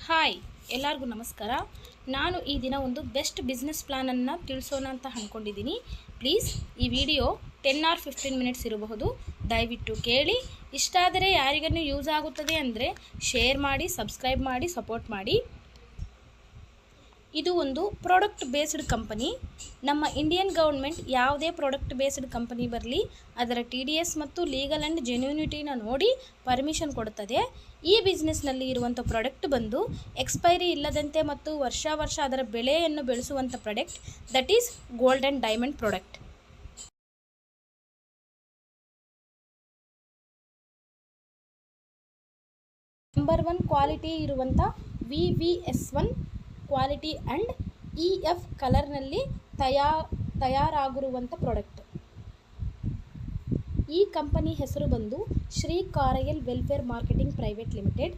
Hi ಎಲ್ಲರಿಗೂ ನಮಸ್ಕಾರ. ನಾನು ಈ ದಿನ ಒಂದು ಬೆಸ್ಟ್ ಬಿಸ್ನೆಸ್ ಪ್ಲಾನನ್ನು ತಿಳಿಸೋಣ ಅಂತ ಅಂದ್ಕೊಂಡಿದ್ದೀನಿ. ಪ್ಲೀಸ್ ಈ ವಿಡಿಯೋ 10 or 15 ಮಿನಿಟ್ಸ್ ಇರಬಹುದು. ದಯವಿಟ್ಟು ಕೇಳಿ. ಇಷ್ಟ ಆದರೆ ಯಾರಿಗೂ ಯೂಸ್ ಆಗುತ್ತದೆ ಅಂದರೆ ಶೇರ್ ಮಾಡಿ, ಸಬ್ಸ್ಕ್ರೈಬ್ ಮಾಡಿ, ಸಪೋರ್ಟ್ ಮಾಡಿ. ಇದು ಒಂದು ಪ್ರಾಡಕ್ಟ್ ಬೇಸ್ಡ್ ಕಂಪನಿ. ನಮ್ಮ ಇಂಡಿಯನ್ ಗೌರ್ಮೆಂಟ್ ಯಾವುದೇ ಪ್ರಾಡಕ್ಟ್ ಬೇಸ್ಡ್ ಕಂಪನಿ ಬರಲಿ ಅದರ TDS ಮತ್ತು ಲೀಗಲ್ ಆ್ಯಂಡ್ ಜೆನ್ಯೂನಿಟಿನ ನೋಡಿ ಪರ್ಮಿಷನ್ ಕೊಡುತ್ತದೆ. ಈ ಬಿಸ್ನೆಸ್ನಲ್ಲಿ ಇರುವಂಥ ಪ್ರಾಡಕ್ಟ್ ಬಂದು ಎಕ್ಸ್ಪೈರಿ ಇಲ್ಲದಂತೆ ಮತ್ತು ವರ್ಷ ಅದರ ಬೆಲೆಯನ್ನು ಬೆಳೆಸುವಂಥ product, that is gold and diamond product. Number 1 quality ಇರುವಂಥ VVS1 ಕ್ವಾಲಿಟಿ ಆ್ಯಂಡ್ EF ಕಲರ್ನಲ್ಲಿ ತಯಾರಾಗಿರುವಂಥ ಪ್ರಾಡಕ್ಟ್. ಈ ಕಂಪನಿ ಹೆಸರು ಬಂದು ಶ್ರೀ ಕಾರಯಲ್ welfare marketing private limited.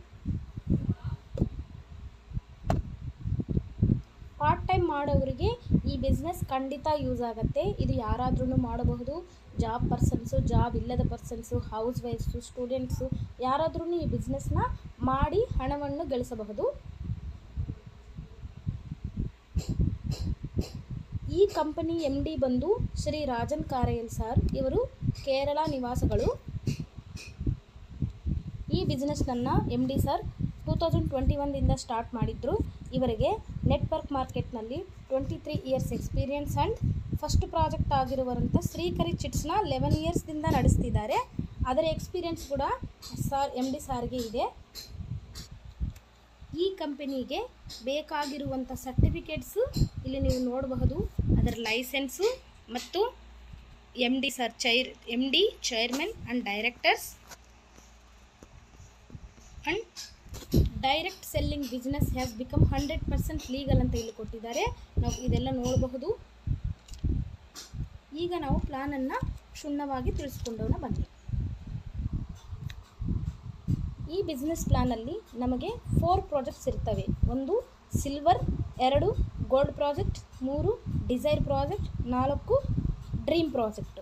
Part time ಮಾಡೋರಿಗೆ ಈ ಬಿಸ್ನೆಸ್ ಖಂಡಿತ ಯೂಸ್ ಆಗುತ್ತೆ. ಇದು ಯಾರಾದ್ರೂ ಮಾಡಬಹುದು. ಜಾಬ್ ಪರ್ಸನ್ಸು, ಜಾಬ್ ಇಲ್ಲದ ಪರ್ಸನ್ಸು, ಹೌಸ್ ವೈಫ್ಸು, ಸ್ಟೂಡೆಂಟ್ಸು ಯಾರಾದ್ರೂ ಈ ಬಿಸ್ನೆಸ್ನ ಮಾಡಿ ಹಣವನ್ನು ಗಳಿಸಬಹುದು. ಈ ಕಂಪನಿ MD ಬಂದು ಶ್ರೀ ರಾಜನ್ ಕಾರಯಲ್ ಸರ್. ಇವರು ಕೇರಳ ನಿವಾಸಿಗಳು. ಈ ಬಿಸ್ನೆಸ್ನನ್ನು MD ಸರ್ 2021ದಿಂದ ಸ್ಟಾರ್ಟ್ ಮಾಡಿದ್ರು. ಇವರಿಗೆ ನೆಟ್ವರ್ಕ್ ಮಾರ್ಕೆಟ್ನಲ್ಲಿ 23 years experience and first project ಆಗಿರುವಂಥ ಶ್ರೀಕರಿ ಚಿಟ್ಸ್ನ 11 ಇಯರ್ಸ್ದಿಂದ ನಡೆಸ್ತಿದ್ದಾರೆ. ಅದರ ಎಕ್ಸ್ಪೀರಿಯನ್ಸ್ ಕೂಡ MD ಸಾರ್ಗೆ ಇದೆ. ಈ ಕಂಪನಿಗೆ ಬೇಕಾಗಿರುವಂಥ ಸರ್ಟಿಫಿಕೇಟ್ಸು ಇಲ್ಲಿ ನೀವು ನೋಡಬಹುದು. ಅದರ ಲೈಸೆನ್ಸು ಮತ್ತು MD chairman and directors and direct selling business has become 100% legal ಅಂತ ಇಲ್ಲಿ ಕೊಟ್ಟಿದ್ದಾರೆ. ನಾವು ಇದೆಲ್ಲ ನೋಡಬಹುದು. ಈಗ ನಾವು ಪ್ಲಾನನ್ನು ಕ್ಷುಣ್ಣವಾಗಿ ತಿಳಿಸ್ಕೊಂಡೋಣ ಬನ್ನಿ. ಈ ಬಿಸ್ನೆಸ್ ಪ್ಲಾನಲ್ಲಿ ನಮಗೆ 4 ಪ್ರಾಜೆಕ್ಟ್ಸ್ ಇರ್ತವೆ. 1 silver, 2 gold project, 3 desire project, 4 dream project.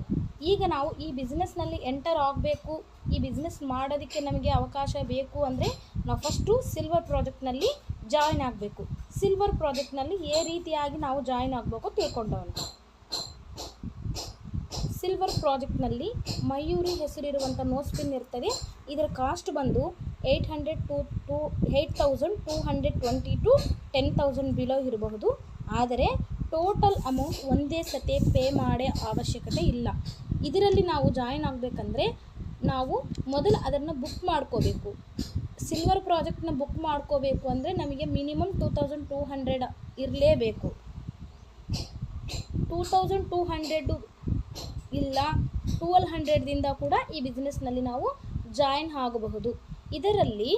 ಈಗ ನಾವು ಈ ಬಿಸ್ನೆಸ್ನಲ್ಲಿ ಎಂಟರ್ ಆಗಬೇಕು, ಈ ಬಿಸ್ನೆಸ್ ಮಾಡೋದಕ್ಕೆ ನಮಗೆ ಅವಕಾಶ ಬೇಕು ಅಂದರೆ ನಾವು ಫಸ್ಟು ಸಿಲ್ವರ್ ಪ್ರಾಜೆಕ್ಟ್ನಲ್ಲಿ ಜಾಯ್ನ್ ಆಗಬೇಕು. ಸಿಲ್ವರ್ ಪ್ರಾಜೆಕ್ಟ್ನಲ್ಲಿ ಯಾವ ರೀತಿಯಾಗಿ ನಾವು ಜಾಯ್ನ್ ಆಗಬೇಕು ತಿಳ್ಕೊಂಡವನು. ಸಿಲ್ವರ್ ಪ್ರಾಜೆಕ್ಟ್ನಲ್ಲಿ ಮಯೂರಿ ಹೆಸರಿರುವಂಥ ನೋಸ್ಪಿನ್ ಇರ್ತದೆ. ಇದರ ಕಾಸ್ಟ್ ಬಂದು 8,220 to 10,000 ಬಿಲೋ ಇರಬಹುದು. ಆದರೆ ಟೋಟಲ್ ಅಮೌಂಟ್ ಒಂದೇ ಸತಿ ಪೇ ಮಾಡೋ ಅವಶ್ಯಕತೆ ಇಲ್ಲ. ಇದರಲ್ಲಿ ನಾವು ಜಾಯ್ನ್ ಆಗಬೇಕಂದ್ರೆ ನಾವು ಮೊದಲು ಅದನ್ನು ಬುಕ್ ಮಾಡ್ಕೋಬೇಕು. ಸಿಲ್ವರ್ ಪ್ರಾಜೆಕ್ಟ್ನ ಬುಕ್ ಮಾಡ್ಕೋಬೇಕು ಅಂದರೆ ನಮಗೆ ಮಿನಿಮಮ್ 2,200 ಇರಲೇಬೇಕು. 2,200 ಇಲ್ಲ 1,200ದಿಂದ ಕೂಡ ಈ ಬಿಸ್ನೆಸ್ನಲ್ಲಿ ನಾವು ಜಾಯಿನ್ ಆಗಬಹುದು. ಇದರಲ್ಲಿ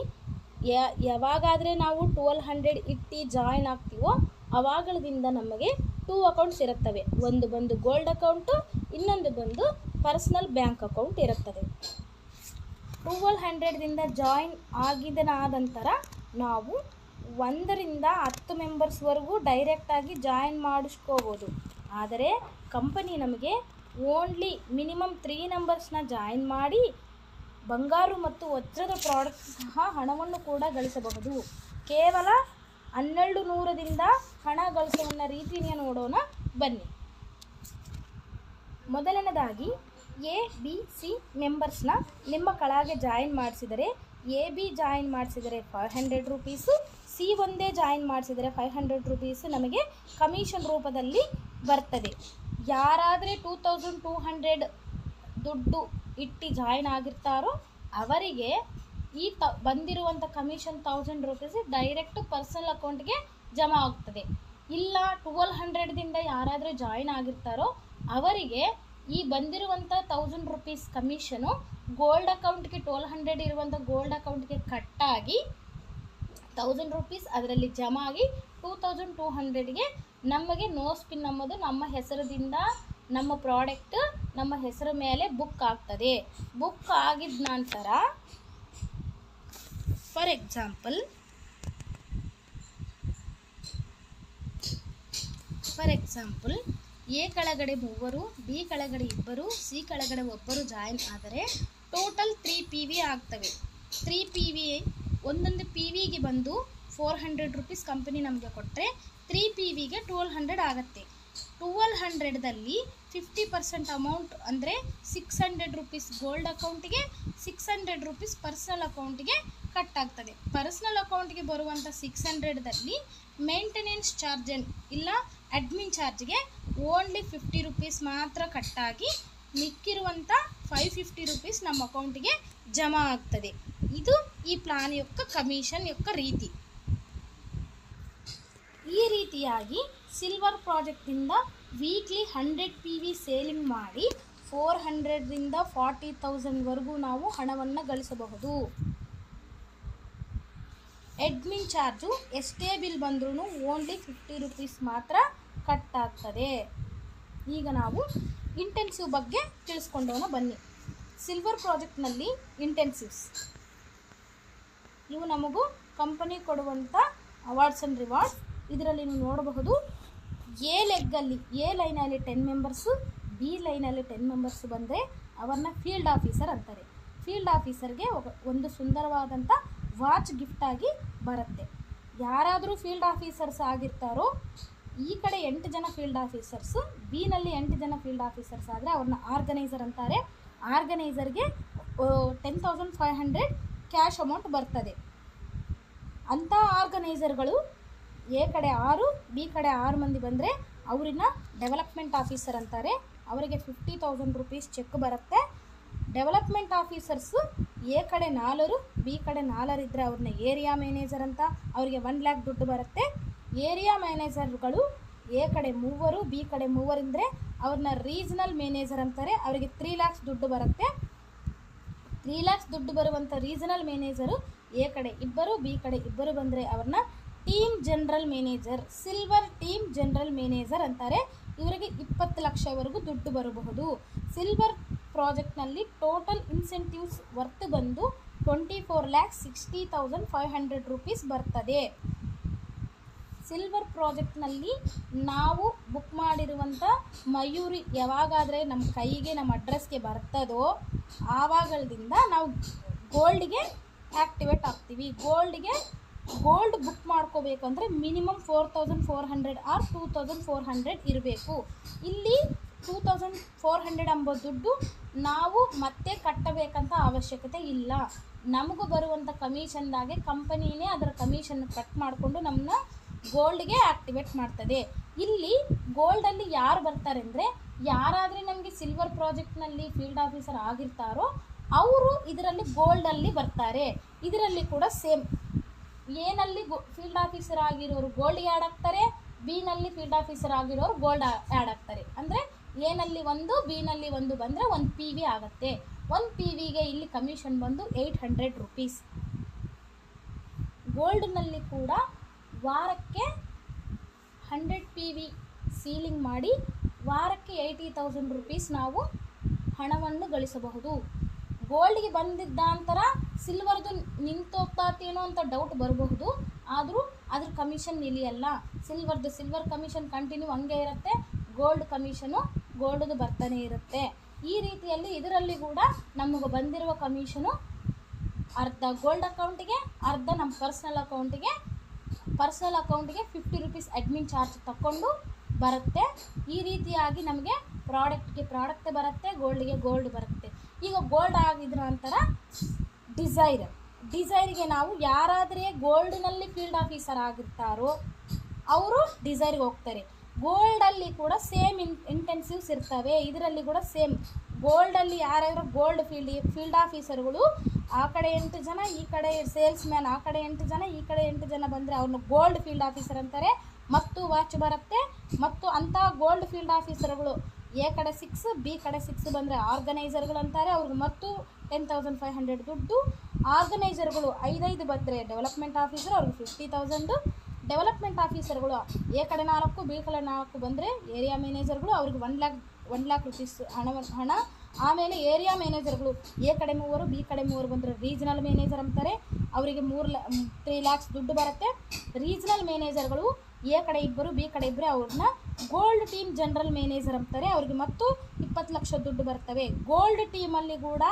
ಯಾವಾಗಾದರೆ ನಾವು 1,200 ಇಟ್ಟು ಜಾಯಿನ್ ಆಗ್ತೀವೋ ಅವಾಗಲಿಂದ ನಮಗೆ 2 ಅಕೌಂಟ್ಸ್ ಇರುತ್ತವೆ. ಒಂದು ಬಂದು ಗೋಲ್ಡ್ ಅಕೌಂಟು, ಇನ್ನೊಂದು ಬಂದು ಪರ್ಸನಲ್ ಬ್ಯಾಂಕ್ ಅಕೌಂಟ್ ಇರುತ್ತದೆ. 1,200ದಿಂದ ಜಾಯಿನ್ ಆಗಿದ ನಂತರ ನಾವು 1ರಿಂದ 10 ಮೆಂಬರ್ಸ್ವರೆಗೂ ಡೈರೆಕ್ಟಾಗಿ ಜಾಯಿನ್ ಮಾಡಿಸ್ಕೋಬೋದು. ಆದರೆ ಕಂಪನಿ ನಮಗೆ ಓನ್ಲಿ ಮಿನಿಮಮ್ 3 ನಂಬರ್ಸ್ನ ಜಾಯಿನ್ ಮಾಡಿ ಬಂಗಾರು ಮತ್ತು ವಜ್ರದ ಪ್ರಾಡಕ್ಟ್ ಸಹ ಹಣವನ್ನು ಕೂಡ ಗಳಿಸಬಹುದು. ಕೇವಲ 1,200ದಿಂದ ಹಣ ಗಳಿಸುವ ರೀತಿಯನ್ನು ನೋಡೋಣ ಬನ್ನಿ. ಮೊದಲನೇದಾಗಿ ABC ಮೆಂಬರ್ಸ್ನ ನಿಮ್ಮ ಕೆಳಗೆ join ಮಾಡಿಸಿದರೆ, AB join ಮಾಡಿಸಿದರೆ 500 rupees, C ಒಂದೇ ಜಾಯಿನ್ ಮಾಡಿಸಿದರೆ 500 ರೂಪೀಸು ನಮಗೆ ಕಮಿಷನ್ ರೂಪದಲ್ಲಿ ಬರ್ತದೆ. ಯಾರಾದರೆ 2,200 ದುಡ್ಡು ಇಟ್ಟು ಜಾಯಿನ್ ಆಗಿರ್ತಾರೋ ಅವರಿಗೆ ಈ ಬಂದಿರುವಂಥ ಕಮಿಷನ್ 1,000 ರೂಪೀಸ್ ಡೈರೆಕ್ಟ್ ಪರ್ಸನಲ್ ಅಕೌಂಟ್ಗೆ ಜಮಾ ಆಗ್ತದೆ. ಇಲ್ಲ 1,200ದಿಂದ ಯಾರಾದರೂ ಜಾಯಿನ್ ಆಗಿರ್ತಾರೋ ಅವರಿಗೆ ಈ ಬಂದಿರುವಂಥ 1,000 ರೂಪೀಸ್ ಕಮಿಷನು ಗೋಲ್ಡ್ ಅಕೌಂಟ್ಗೆ 1,200 ಇರುವಂಥ ಗೋಲ್ಡ್ ಅಕೌಂಟ್ಗೆ ಕಟ್ಟಾಗಿ 1,000 ರೂಪೀಸ್ ಅದರಲ್ಲಿ ಜಮಾ ಆಗಿ 2,200ಗೆ ನಮಗೆ ನೋ ಸ್ಪಿನ್ ಅನ್ನೋದು ನಮ್ಮ ಹೆಸರದಿಂದ ನಮ್ಮ ಪ್ರಾಡಕ್ಟ್ ನಮ್ಮ ಹೆಸರು ಮೇಲೆ ಬುಕ್ ಆಗ್ತದೆ. ಬುಕ್ ಆಗಿದ ನಂತರ ಫಾರ್ ಎಕ್ಸಾಂಪಲ್ A ಕೆಳಗಡೆ 3, B ಕೆಳಗಡೆ 2, C ಕೆಳಗಡೆ 1 ಜಾಯಿನ್ ಆದರೆ ಟೋಟಲ್ 3 PV ಆಗ್ತವೆ. 3 PV ಒಂದೊಂದು PVಗೆ ಬಂದು 400 ರೂಪೀಸ್ ಕಂಪನಿ ನಮಗೆ ಕೊಟ್ಟರೆ 3PVಗೆ 1200 ಆಗುತ್ತೆ. 1200ದಲ್ಲಿ 50% ಅಮೌಂಟ್ ಅಂದರೆ 600 ರೂಪೀಸ್ ಗೋಲ್ಡ್ ಅಕೌಂಟಿಗೆ, 600 ರೂಪೀಸ್ ಪರ್ಸನಲ್ ಅಕೌಂಟಿಗೆ ಕಟ್ ಆಗ್ತದೆ. ಪರ್ಸನಲ್ ಅಕೌಂಟಿಗೆ ಬರುವಂಥ 600ದಲ್ಲಿ ಮೇಂಟೆನೆನ್ಸ್ ಚಾರ್ಜ್ ಇಲ್ಲ ಅಡ್ಮಿನ್ ಚಾರ್ಜ್ಗೆ ಓನ್ಲಿ 50 ರೂಪೀಸ್ ಮಾತ್ರ ಕಟ್ಟಾಗಿ ಮಿಕ್ಕಿರುವಂಥ 550 ರೂಪೀಸ್ ನಮ್ಮ ಅಕೌಂಟಿಗೆ ಜಮಾ ಆಗ್ತದೆ. ಇದು ಈ ಪ್ಲಾನ್ యొక్క ಕಮಿಷನ್ యొక్క ರೀತಿ. ಈ ರೀತಿಯಾಗಿ ಸಿಲ್ವರ್ ಪ್ರಾಜೆಕ್ಟಿಂದ ವೀಕ್ಲಿ 100 PV ಸೇಲಿಂಗ್ ಮಾಡಿ 400ರಿಂದ 40,000ವರೆಗೂ ನಾವು ಹಣವನ್ನು ಗಳಿಸಬಹುದು. ಅಡ್ಮಿನ್ ಚಾರ್ಜು ಎಷ್ಟೇ ಬಿಲ್ ಬಂದ್ರೂ ಓನ್ಲಿ 50 ರೂಪೀಸ್ ಮಾತ್ರ ಕಟ್ ಆಗ್ತದೆ. ಈಗ ನಾವು ಇಂಟೆನ್ಸಿವ್ ಬಗ್ಗೆ ತಿಳಿಸ್ಕೊಂಡೋಣ ಬನ್ನಿ. ಸಿಲ್ವರ್ ಪ್ರಾಜೆಕ್ಟ್ನಲ್ಲಿ ಇಂಟೆನ್ಸಿವ್ಸ್ ಇವು ನಮಗೂ ಕಂಪನಿ ಕೊಡುವಂಥ ಅವಾರ್ಡ್ಸ್ ಆ್ಯಂಡ್ ರಿವಾರ್ಡ್ಸ್. ಇದರಲ್ಲಿ ನೀವು ನೋಡಬಹುದು, ಎ ಲೆಗ್ಗಲ್ಲಿ ಎ ಲೈನಲ್ಲಿ 10 ಮೆಂಬರ್ಸು, ಬಿ ಲೈನಲ್ಲಿ 10 ಮೆಂಬರ್ಸು ಬಂದರೆ ಅವರನ್ನ ಫೀಲ್ಡ್ ಆಫೀಸರ್ ಅಂತಾರೆ. ಫೀಲ್ಡ್ ಆಫೀಸರ್ಗೆ ಒಂದು ಸುಂದರವಾದಂಥ ವಾಚ್ ಗಿಫ್ಟಾಗಿ ಬರುತ್ತೆ. ಯಾರಾದರೂ ಫೀಲ್ಡ್ ಆಫೀಸರ್ಸ್ ಆಗಿರ್ತಾರೋ, ಈ ಕಡೆ 8 ಜನ ಫೀಲ್ಡ್ ಆಫೀಸರ್ಸು, ಬಿನಲ್ಲಿ 8 ಜನ ಫೀಲ್ಡ್ ಆಫೀಸರ್ಸ್ ಆದರೆ ಅವ್ರನ್ನ ಆರ್ಗನೈಸರ್ ಅಂತಾರೆ. ಆರ್ಗನೈಸರ್ಗೆ 10,500 ಕ್ಯಾಶ್ ಅಮೌಂಟ್ ಬರ್ತದೆ. ಅಂಥ ಆರ್ಗನೈಸರ್ಗಳು ಎ ಕಡೆ 6, ಬಿ ಕಡೆ 6 ಮಂದಿ ಬಂದರೆ ಅವ್ರನ್ನ ಡೆವಲಪ್ಮೆಂಟ್ ಆಫೀಸರ್ ಅಂತಾರೆ. ಅವರಿಗೆ 50,000 ರೂಪೀಸ್ ಚೆಕ್ ಬರುತ್ತೆ. ಡೆವಲಪ್ಮೆಂಟ್ ಆಫೀಸರ್ಸು ಎ ಕಡೆ 4, ಬಿ ಕಡೆ 4 ಇದ್ದರೆ ಅವ್ರನ್ನ ಏರಿಯಾ ಮ್ಯಾನೇಜರ್ ಅಂತ, ಅವರಿಗೆ 1 lakh ದುಡ್ಡು ಬರುತ್ತೆ. ಏರಿಯಾ ಮ್ಯಾನೇಜರ್ಗಳು ಎ ಕಡೆ 3, ಬಿ ಕಡೆ 3 ಇದ್ದರೆ ಅವ್ರನ್ನ ರೀಜನಲ್ ಮ್ಯಾನೇಜರ್ ಅಂತಾರೆ. ಅವರಿಗೆ 3 lakhs ದುಡ್ಡು ಬರುತ್ತೆ. 3 lakhs ದುಡ್ಡು ಬರುವಂಥ ರೀಜನಲ್ ಮ್ಯಾನೇಜರು ಎ ಕಡೆ 2, ಬಿ ಕಡೆ 2 ಬಂದರೆ ಅವ್ರನ್ನ team general manager, silver team general manager ಅಂತಾರೆ. ಇವರಿಗೆ 20 ಲಕ್ಷವರೆಗೂ ದುಡ್ಡು ಬರಬಹುದು. ಸಿಲ್ವರ್ ಪ್ರಾಜೆಕ್ಟ್ನಲ್ಲಿ ಟೋಟಲ್ ಇನ್ಸೆಂಟಿವ್ಸ್ ವರ್ತ್ ಬಂದು 24,60,500 ರೂಪೀಸ್ ಬರ್ತದೆ. ಸಿಲ್ವರ್ ಪ್ರಾಜೆಕ್ಟ್ನಲ್ಲಿ ನಾವು ಬುಕ್ ಮಾಡಿರುವಂಥ ಮಯೂರಿ ಯಾವಾಗಾದರೆ ನಮ್ಮ ಕೈಗೆ, ನಮ್ಮ ಅಡ್ರೆಸ್ಗೆ ಬರ್ತದೋ ಆವಾಗಲಿಂದ ನಾವು ಗೋಲ್ಡ್ಗೆ ಆ್ಯಕ್ಟಿವೇಟ್ ಆಗ್ತೀವಿ. ಗೋಲ್ಡ್ ಬುಕ್ ಮಾಡ್ಕೋಬೇಕಂದ್ರೆ ಮಿನಿಮಮ್ 4,400 ಆರ್ 2,400 ಇರಬೇಕು. ಇಲ್ಲಿ 2,400 ಎಂಬ ದುಡ್ಡು ನಾವು ಮತ್ತೆ ಕಟ್ಟಬೇಕಂತ ಅವಶ್ಯಕತೆ ಇಲ್ಲ. ನಮಗೂ ಬರುವಂಥ ಕಮಿಷನ್ದಾಗೆ ಕಂಪನಿನೇ ಅದರ ಕಮಿಷನ್ ಕಟ್ ಮಾಡಿಕೊಂಡು ನಮ್ಮನ್ನ ಗೋಲ್ಡ್ಗೆ ಆ್ಯಕ್ಟಿವೇಟ್ ಮಾಡ್ತದೆ. ಇಲ್ಲಿ ಗೋಲ್ಡಲ್ಲಿ ಯಾರು ಬರ್ತಾರೆ ಅಂದರೆ, ಯಾರಾದರೆ ನಮಗೆ ಸಿಲ್ವರ್ ಪ್ರಾಜೆಕ್ಟ್ನಲ್ಲಿ ಫೀಲ್ಡ್ ಆಫೀಸರ್ ಆಗಿರ್ತಾರೋ ಅವರು ಇದರಲ್ಲಿ ಗೋಲ್ಡಲ್ಲಿ ಬರ್ತಾರೆ. ಇದರಲ್ಲಿ ಕೂಡ ಸೇಮ್, ಎನಲ್ಲಿ ಫೀಲ್ಡ್ ಆಫೀಸರ್ ಆಗಿರೋರು ಗೋಲ್ಡ್ಗೆ ಆ್ಯಡ್ ಆಗ್ತಾರೆ, ಬಿನಲ್ಲಿ ಫೀಲ್ಡ್ ಆಫೀಸರ್ ಆಗಿರೋರು ಗೋಲ್ಡ್ ಆ್ಯಡ್ ಆಗ್ತಾರೆ. ಅಂದರೆ ಎನಲ್ಲಿ 1, ಬಿನಲ್ಲಿ 1 ಬಂದರೆ 1 PV ಆಗುತ್ತೆ. 1 PVಗೆ ಇಲ್ಲಿ ಕಮಿಷನ್ ಬಂದು 800 ರೂಪೀಸ್. ಗೋಲ್ಡ್ನಲ್ಲಿ ಕೂಡ ವಾರಕ್ಕೆ 100 PV ಸೀಲಿಂಗ್ ಮಾಡಿ ವಾರಕ್ಕೆ 80,000 ರೂಪೀಸ್ ನಾವು ಹಣವನ್ನು ಗಳಿಸಬಹುದು. ಗೋಲ್ಡ್ಗೆ ಬಂದಿದ್ದ ನಂತರ ಸಿಲ್ವರ್ದು ನಿಂತೋಗ್ತಾತೇನೋ ಅಂತ ಡೌಟ್ ಬರಬಹುದು, ಆದರೂ ಅದ್ರ ಕಮಿಷನ್ ನಿಲ್ಲಿಯಲ್ಲ. ಸಿಲ್ವರ್ ಕಮಿಷನ್ ಕಂಟಿನ್ಯೂ ಹಂಗೆ ಇರುತ್ತೆ, ಗೋಲ್ಡ್ ಕಮಿಷನು ಗೋಲ್ಡ್ದು ಬರ್ತಾನೆ ಇರುತ್ತೆ. ಈ ರೀತಿಯಲ್ಲಿ ಇದರಲ್ಲಿ ಕೂಡ ನಮಗೆ ಬಂದಿರುವ ಕಮಿಷನು ಅರ್ಧ ಗೋಲ್ಡ್ ಅಕೌಂಟಿಗೆ, ಅರ್ಧ ನಮ್ಮ ಪರ್ಸನಲ್ ಅಕೌಂಟಿಗೆ 50 ರೂಪೀಸ್ ಅಡ್ಮಿನ್ ಚಾರ್ಜ್ ತಗೊಂಡು ಬರುತ್ತೆ. ಈ ರೀತಿಯಾಗಿ ನಮಗೆ ಪ್ರಾಡಕ್ಟ್ ಬರುತ್ತೆ, ಗೋಲ್ಡ್ಗೆ ಗೋಲ್ಡ್ ಬರುತ್ತೆ. ಈಗ ಗೋಲ್ಡ್ ಆಗಿದ್ರ ನಂತರ ಡಿಸೈರ್ಗೆ ನಾವು ಯಾರಾದರೆ ಗೋಲ್ಡ್ನಲ್ಲಿ ಫೀಲ್ಡ್ ಆಫೀಸರ್ ಆಗಿರ್ತಾರೋ ಅವರು ಡಿಸೈರ್ಗೆ ಹೋಗ್ತಾರೆ. ಗೋಲ್ಡಲ್ಲಿ ಕೂಡ ಸೇಮ್ ಇಂಟೆನ್ಸಿವ್ಸ್ ಇರ್ತವೆ. ಇದರಲ್ಲಿ ಕೂಡ ಸೇಮ್ ಗೋಲ್ಡಲ್ಲಿ ಯಾರ್ಯಾರು ಗೋಲ್ಡ್ ಫೀಲ್ಡ್ ಆಫೀಸರ್ಗಳು ಆ ಕಡೆ 8 ಜನ, ಈ ಕಡೆ ಸೇಲ್ಸ್ ಮ್ಯಾನ್ ಆ ಕಡೆ 8 ಜನ, ಈ ಕಡೆ 8 ಜನ ಬಂದರೆ ಅವ್ರನ್ನ ಗೋಲ್ಡ್ ಫೀಲ್ಡ್ ಆಫೀಸರ್ ಅಂತಾರೆ. ಮತ್ತು ವಾಚ್ ಬರುತ್ತೆ. ಮತ್ತು ಅಂಥ ಗೋಲ್ಡ್ ಫೀಲ್ಡ್ ಆಫೀಸರ್ಗಳು ಎ ಕಡೆ 6, ಬಿ ಕಡೆ 6 ಬಂದರೆ ಆರ್ಗನೈಸರ್ಗಳು ಅಂತಾರೆ. ಅವ್ರಿಗೆ ಮತ್ತು 10,500 ದುಡ್ಡು. ಆರ್ಗನೈಸರ್ಗಳು 5 ಬಂದರೆ ಡೆವಲಪ್ಮೆಂಟ್ ಆಫೀಸರ್, ಅವ್ರಿಗೆ 50,000. ಡೆವಲಪ್ಮೆಂಟ್ ಆಫೀಸರ್ಗಳು ಎ ಕಡೆ 4, ಬಿ ಕಡೆ 4 ಬಂದರೆ ಏರಿಯಾ ಮ್ಯಾನೇಜರ್ಗಳು, ಅವ್ರಿಗೆ 1 lakh ರೂಪೀಸ್ ಹಣ. ಆಮೇಲೆ ಏರಿಯಾ ಮ್ಯಾನೇಜರ್ಗಳು ಎ ಕಡೆ 3, ಬಿ ಕಡೆ 3 ಬಂದರೆ ರೀಜನಲ್ ಮ್ಯಾನೇಜರ್ ಅಂತಾರೆ. ಅವರಿಗೆ 3 lakhs ದುಡ್ಡು ಬರುತ್ತೆ. ರೀಜನಲ್ ಮ್ಯಾನೇಜರ್ಗಳು ಎ ಕಡೆ 2, ಬಿ ಕಡೆ 2 ಅವ್ರನ್ನ ಗೋಲ್ಡ್ ಟೀಮ್ ಜನರಲ್ ಮ್ಯಾನೇಜರ್ ಅಂತಾರೆ. ಅವ್ರಿಗೆ ಮತ್ತು 20 ಲಕ್ಷ ದುಡ್ಡು ಬರ್ತವೆ. ಗೋಲ್ಡ್ ಟೀಮಲ್ಲಿ ಕೂಡ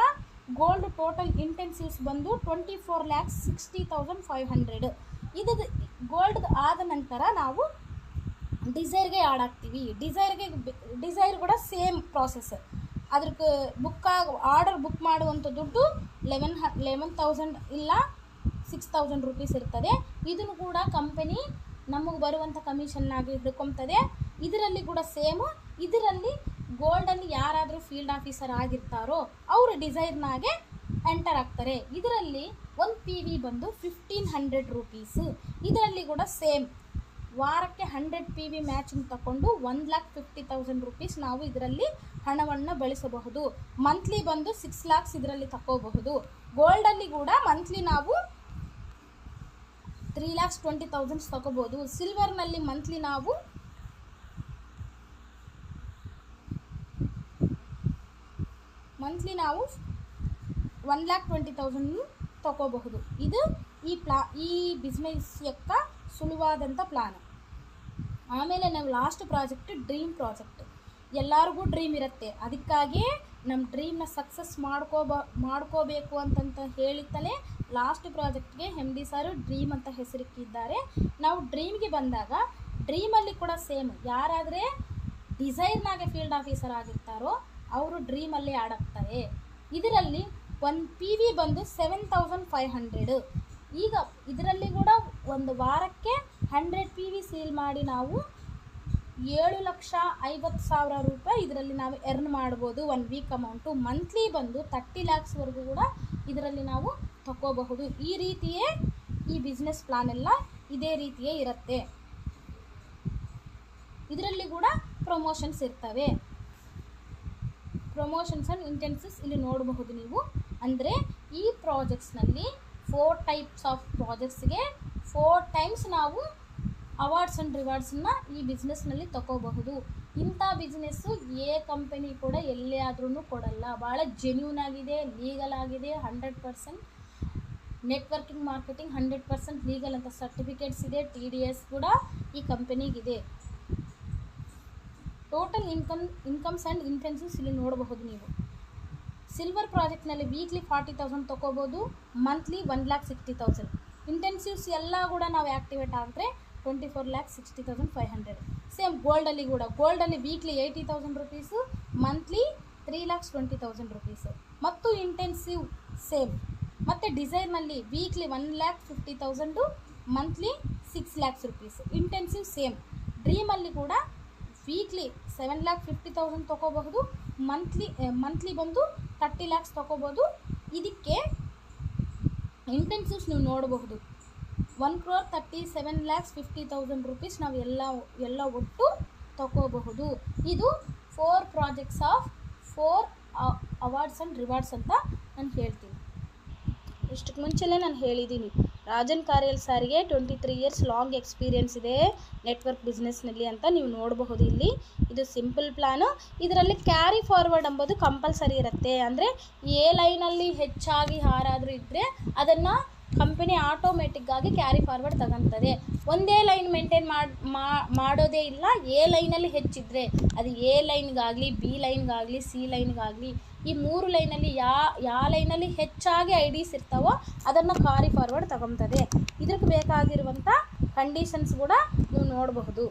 ಗೋಲ್ಡ್ ಟೋಟಲ್ ಇಂಟೆನ್ಸಿವ್ಸ್ ಬಂದು 24,60,500. ಇದು ಗೋಲ್ಡ್ ಆದ ನಂತರ ನಾವು ಡಿಸೈರ್ಗೆ ಆ್ಯಡ್ ಆಗ್ತೀವಿ. ಡಿಸೈರ್ ಕೂಡ ಸೇಮ್ ಪ್ರಾಸೆಸ್. ಅದ್ರಕ್ಕೆ ಆರ್ಡರ್ ಬುಕ್ ಮಾಡುವಂಥ ದುಡ್ಡು 11,000 ಇಲ್ಲ 6,000 ರೂಪೀಸ್ ಇರ್ತದೆ. ಇದನ್ನು ಕೂಡ ಕಂಪನಿ ನಮಗೆ ಬರುವಂಥ ಕಮಿಷನ್ನಾಗಿ ಹಿಡ್ಕೊಳ್ತದೆ. ಇದರಲ್ಲಿ ಕೂಡ ಸೇಮ್. ಇದರಲ್ಲಿ ಗೋಲ್ಡಲ್ಲಿ ಯಾರಾದರೂ ಫೀಲ್ಡ್ ಆಫೀಸರ್ ಆಗಿರ್ತಾರೋ ಅವರು ಡಿಸೈರ್ನಾಗೆ ಎಂಟರ್ ಆಗ್ತಾರೆ. ಇದರಲ್ಲಿ ಒಂದು PV ಬಂದು 1,500 ರೂಪೀಸು. ಇದರಲ್ಲಿ ಕೂಡ ಸೇಮ್ ವಾರಕ್ಕೆ 100 PV ಮ್ಯಾಚಿಂಗ್ ತಗೊಂಡು 1,50,000 ರೂಪೀಸ್ ನಾವು ಇದರಲ್ಲಿ ಹಣವನ್ನು ಬಳಸಬಹುದು. ಮಂತ್ಲಿ ಬಂದು 6 lakhs ಇದರಲ್ಲಿ ತಗೋಬಹುದು. ಗೋಲ್ಡಲ್ಲಿ ಕೂಡ ಮಂತ್ಲಿ ನಾವು 3,20,000 ತಗೋಬೋದು. ಸಿಲ್ವರ್ನಲ್ಲಿ ಮಂತ್ಲಿ ನಾವು 1,20,000 ತಗೋಬಹುದು. ಇದು ಈ ಬಿಸ್ನೆಸ್ యొక్క ಸುಲಭವಾದಂಥ ಪ್ಲಾನ್. ಆಮೇಲೆ ನಾವು ಲಾಸ್ಟ್ ಪ್ರಾಜೆಕ್ಟ್ ಡ್ರೀಮ್ ಪ್ರಾಜೆಕ್ಟ್. ಎಲ್ಲರಿಗೂ ಡ್ರೀಮ್ ಇರುತ್ತೆ. ಅದಕ್ಕಾಗಿಯೇ ನಮ್ಮ ಡ್ರೀಮ್ನ ಸಕ್ಸಸ್ ಮಾಡ್ಕೋಬೇಕು ಅಂತಂತ ಹೇಳಿತ್ತಲೇ ಲಾಸ್ಟ್ ಪ್ರಾಜೆಕ್ಟ್ಗೆ MD ಸರ್ ಡ್ರೀಮ್ ಅಂತ ಹೆಸರಿಟ್ಟಿದ್ದಾರೆ. ನಾವು ಡ್ರೀಮ್ಗೆ ಬಂದಾಗ ಡ್ರೀಮಲ್ಲಿ ಕೂಡ ಸೇಮ್. ಯಾರಾದರೆ ಡಿಸೈರ್ನಾಗೆ ಫೀಲ್ಡ್ ಆಫೀಸರ್ ಆಗಿರ್ತಾರೋ ಅವರು ಡ್ರೀಮಲ್ಲಿ ಆ್ಯಡ್ ಆಗ್ತಾರೆ. ಇದರಲ್ಲಿ ಒಂದು PV ಬಂದು 7,500. ಈಗ ಇದರಲ್ಲಿ ಕೂಡ ಒಂದು ವಾರಕ್ಕೆ 100 PV ಸೇಲ್ ಮಾಡಿ ನಾವು 7,50,000 ರೂಪಾಯಿ ಇದರಲ್ಲಿ ನಾವು ಎರ್ನ್ ಮಾಡ್ಬೋದು. 1 ವೀಕ್ ಅಮೌಂಟು. ಮಂತ್ಲಿ ಬಂದು 30 lakhsವರೆಗೂ ಕೂಡ ಇದರಲ್ಲಿ ನಾವು ತಗೋಬಹುದು. ಈ ರೀತಿಯೇ ಈ ಬಿಸ್ನೆಸ್ ಪ್ಲಾನ್ ಎಲ್ಲ ಇದೇ ರೀತಿಯೇ ಇರುತ್ತೆ. ಇದರಲ್ಲಿ ಕೂಡ ಪ್ರಮೋಷನ್ಸ್ ಇರ್ತವೆ. ಪ್ರಮೋಷನ್ಸ್ ಆ್ಯಂಡ್ ಇನ್ಸೆಂಟಿವ್ಸ್ ಇಲ್ಲಿ ನೋಡಬಹುದು ನೀವು. ಅಂದರೆ ಈ ಪ್ರಾಜೆಕ್ಟ್ಸ್ನಲ್ಲಿ 4 ಟೈಪ್ಸ್ ಆಫ್ ಪ್ರಾಜೆಕ್ಟ್ಸ್ಗೆ 4 ಟೈಮ್ಸ್ ನಾವು ಅವಾರ್ಡ್ಸ್ ಆ್ಯಂಡ್ ರಿವಾರ್ಡ್ಸನ್ನು ಈ ಬಿಸ್ನೆಸ್ನಲ್ಲಿ ತಗೋಬಹುದು. ಇಂಥ ಬಿಸ್ನೆಸ್ಸು ಕಂಪನಿ ಕೂಡ ಎಲ್ಲೇ ಆದ್ರೂ ಕೊಡಲ್ಲ. ಭಾಳ ಜೆನ್ಯೂನ್ ಆಗಿದೆ, ಲೀಗಲ್ ಆಗಿದೆ. 100% ನೆಟ್ವರ್ಕಿಂಗ್ ಮಾರ್ಕೆಟಿಂಗ್ 100% ಲೀಗಲ್ ಅಂತ ಸರ್ಟಿಫಿಕೇಟ್ಸ್ ಇದೆ. TDS ಕೂಡ ಈ ಕಂಪನಿಗಿದೆ. ಟೋಟಲ್ ಇನ್ಕಮ್ಸ್ ಆ್ಯಂಡ್ ಇನ್ಸೆಂಟಿವ್ಸ್ ಇಲ್ಲಿ ನೋಡಬಹುದು ನೀವು. ಸಿಲ್ವರ್ ಪ್ರಾಜೆಕ್ಟ್ನಲ್ಲಿ ವೀಕ್ಲಿ 40,000 ತಗೋಬೋದು. ಮಂತ್ಲಿ 1,60,000. ಇನ್ಸೆಂಟಿವ್ಸ್ ಎಲ್ಲ ಕೂಡ ನಾವು ಆ್ಯಕ್ಟಿವೇಟ್ ಆದರೆ 24,60,500. ಸೇಮ್ ಗೋಲ್ಡಲ್ಲಿ ವೀಕ್ಲಿ 80,000 ರೂಪೀಸು, ಮಂತ್ಲಿ 3,20,000 ರೂಪೀಸು. ಮತ್ತು ಇನ್ಸೆಂಟಿವ್ ಸೇಮ್. ಮತ್ತು ಡಿಸೈರ್ನಲ್ಲಿ weekly 1,50,000, monthly 6 lakhs rupees. Incentive same. ಡ್ರೀಮಲ್ಲಿ ಕೂಡ ವೀಕ್ಲಿ 7,50,000 ತಗೋಬಹುದು. ಮಂತ್ಲಿ ಬಂದು 30 lakhs ತಗೋಬೋದು. ಇದಕ್ಕೆ ಇನ್ಸೆಂಟಿವ್ಸ್ ನೀವು ನೋಡಬಹುದು. 1,37,50,000 ರೂಪೀಸ್ ನಾವು ಎಲ್ಲ ಒಟ್ಟು ತಗೋಬಹುದು. ಇದು 4 projects of 4 awards and rewards ಅಂತ ನಾನು ಹೇಳ್ತೀನಿ. ಇಷ್ಟಕ್ಕೆ ಮುಂಚೆನೇ ನಾನು ಹೇಳಿದ್ದೀನಿ, ರಾಜನ್ ಕಾರ್ಯಲ್ ಸಾರಿಗೆ 23 years ಲಾಂಗ್ ಎಕ್ಸ್ಪೀರಿಯೆನ್ಸ್ ಇದೆ ನೆಟ್ವರ್ಕ್ ಬಿಸ್ನೆಸ್ನಲ್ಲಿ ಅಂತ ನೀವು ನೋಡಬಹುದು. ಇಲ್ಲಿ ಇದು ಸಿಂಪಲ್ ಪ್ಲಾನು. ಇದರಲ್ಲಿ ಕ್ಯಾರಿ ಫಾರ್ವರ್ಡ್ ಎಂಬುದು ಕಂಪಲ್ಸರಿ ಇರುತ್ತೆ. ಅಂದರೆ ಲೈನಲ್ಲಿ ಹೆಚ್ಚಾಗಿ ಯಾರಾದರೂ ಇದ್ದರೆ ಅದನ್ನು ಕಂಪನಿ ಆಟೋಮೆಟಿಕ್ಕಾಗಿ ಕ್ಯಾರಿ ಫಾರ್ವರ್ಡ್ ತಗೊಳ್ತದೆ. ಒಂದೇ ಲೈನ್ ಮೇಂಟೈನ್ ಮಾಡೋದೇ ಇಲ್ಲ. ಲೈನಲ್ಲಿ ಹೆಚ್ಚಿದ್ರೆ ಅದು ಲೈನ್ಗಾಗಲಿ, B ಲೈನ್ಗಾಗಲಿ, C ಲೈನ್ಗಾಗಲಿ, ಈ 3 ಲೈನಲ್ಲಿ ಯಾವ ಲೈನಲ್ಲಿ ಹೆಚ್ಚಾಗಿ IDs ಇರ್ತಾವೋ ಅದನ್ನು ಕ್ಯಾರಿ ಫಾರ್ವರ್ಡ್ ತಗೊಳ್ತದೆ. ಇದಕ್ಕೆ ಬೇಕಾಗಿರುವಂಥ ಕಂಡೀಷನ್ಸ್ ಕೂಡ ನೀವು ನೋಡಬಹುದು.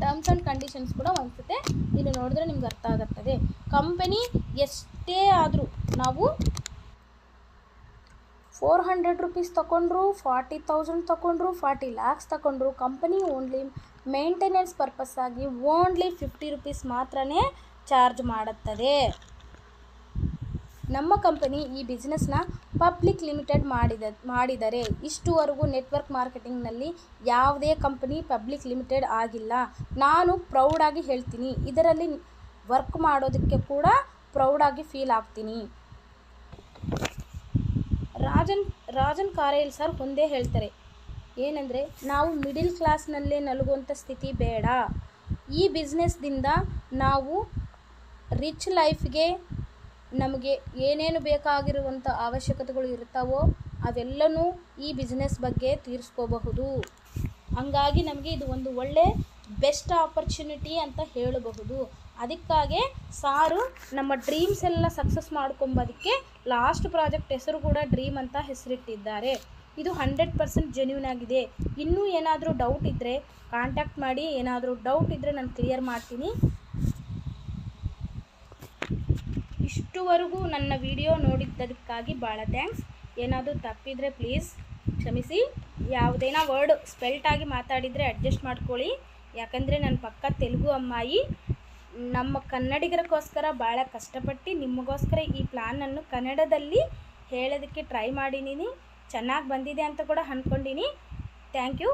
ಟರ್ಮ್ಸ್ ಆ್ಯಂಡ್ ಕಂಡೀಷನ್ಸ್ ಕೂಡ ಒಂದ್ಸತೆ ಇಲ್ಲಿ ನೋಡಿದ್ರೆ ನಿಮ್ಗೆ ಅರ್ಥ ಆಗುತ್ತದೆ. ಕಂಪನಿ ಎಷ್ಟೇ ಆದರೂ ನಾವು 400 ರೂಪೀಸ್ ತಗೊಂಡ್ರು, 40,000 ತಗೊಂಡ್ರು, 40 lakhs ತಗೊಂಡ್ರು, ಕಂಪನಿ ಓನ್ಲಿ ಮೇಂಟೆನೆನ್ಸ್ ಪರ್ಪಸ್ ಆಗಿ ಓನ್ಲಿ 50 ರೂಪೀಸ್ ಮಾತ್ರನೇ ಚಾರ್ಜ್ ಮಾಡುತ್ತದೆ. ನಮ್ಮ ಕಂಪನಿ ಈ ಬಿಸ್ನೆಸ್ನ ಪಬ್ಲಿಕ್ ಲಿಮಿಟೆಡ್ ಮಾಡಿದರೆ ಇಷ್ಟುವರೆಗೂ ನೆಟ್ವರ್ಕ್ ಮಾರ್ಕೆಟಿಂಗ್ನಲ್ಲಿ ಯಾವುದೇ ಕಂಪನಿ ಪಬ್ಲಿಕ್ ಲಿಮಿಟೆಡ್ ಆಗಿಲ್ಲ. ನಾನು ಪ್ರೌಡಾಗಿ ಹೇಳ್ತೀನಿ. ಇದರಲ್ಲಿ ವರ್ಕ್ ಮಾಡೋದಕ್ಕೆ ಕೂಡ ಪ್ರೌಡಾಗಿ ಫೀಲ್ ಆಗ್ತೀನಿ. ರಾಜನ್ ಕಾರ್ಯಲ್ ಸರ್ ಒಂದೇ ಹೇಳ್ತಾರೆ, ಏನಂದರೆ ನಾವು ಮಿಡಿಲ್ ಕ್ಲಾಸ್ನಲ್ಲೇ ನಲುಗುವಂಥ ಸ್ಥಿತಿ ಬೇಡ. ಈ ಬಿಸ್ನೆಸ್ದಿಂದ ನಾವು ರಿಚ್ ಲೈಫ್ಗೆ ನಮಗೆ ಏನೇನು ಬೇಕಾಗಿರುವಂಥ ಅವಶ್ಯಕತೆಗಳು ಇರ್ತಾವೋ ಅವೆಲ್ಲನೂ ಈ ಬಿಸ್ನೆಸ್ ಬಗ್ಗೆ ತೀರಿಸ್ಕೋಬಹುದು. ಹಂಗಾಗಿ ನಮಗೆ ಇದು ಒಂದು ಒಳ್ಳೆ ಬೆಸ್ಟ್ ಆಪರ್ಚುನಿಟಿ ಅಂತ ಹೇಳಬಹುದು. ಅದಕ್ಕಾಗೆ ಸಾರು ನಮ್ಮ ಡ್ರೀಮ್ಸ್ ಎಲ್ಲ ಸಕ್ಸಸ್ ಮಾಡ್ಕೊಂಬೋದಕ್ಕೆ ಲಾಸ್ಟ್ ಪ್ರಾಜೆಕ್ಟ್ ಹೆಸರು ಕೂಡ ಡ್ರೀಮ್ ಅಂತ ಹೆಸರಿಟ್ಟಿದ್ದಾರೆ. ಇದು 100% ಜೆನ್ಯೂನ್ ಆಗಿದೆ. ಇನ್ನೂ ಏನಾದರೂ ಡೌಟ್ ಇದ್ದರೆ ಕಾಂಟ್ಯಾಕ್ಟ್ ಮಾಡಿ. ಏನಾದರೂ ಡೌಟ್ ಇದ್ದರೆ ನಾನು ಕ್ಲಿಯರ್ ಮಾಡ್ತೀನಿ. ಇಷ್ಟುವರೆಗೂ ನನ್ನ ವಿಡಿಯೋ ನೋಡಿದ್ದಕ್ಕಾಗಿ ಭಾಳ ಥ್ಯಾಂಕ್ಸ್. ಏನಾದರೂ ತಪ್ಪಿದರೆ ಪ್ಲೀಸ್ ಕ್ಷಮಿಸಿ. ಯಾವುದೇನೋ ವರ್ಡ್ ಸ್ಪೆಲ್ಟಾಗಿ ಮಾತಾಡಿದರೆ ಅಡ್ಜಸ್ಟ್ ಮಾಡ್ಕೊಳ್ಳಿ. ಯಾಕಂದರೆ ನನ್ನ ಪಕ್ಕ ತೆಲುಗು ಅಮ್ಮಾಯಿ. ನಮ್ಮ ಕನ್ನಡಿಗರಿಗೋಸ್ಕರ ಭಾಳ ಕಷ್ಟಪಟ್ಟು ನಿಮಗೋಸ್ಕರ ಈ ಪ್ಲ್ಯಾನನ್ನು ಕನ್ನಡದಲ್ಲಿ ಹೇಳೋದಕ್ಕೆ ಟ್ರೈ ಮಾಡಿದ್ದೀನಿ. ಚೆನ್ನಾಗಿ ಬಂದಿದೆ ಅಂತ ಕೂಡ ಅಂದ್ಕೊಂಡಿನಿ. Thank you.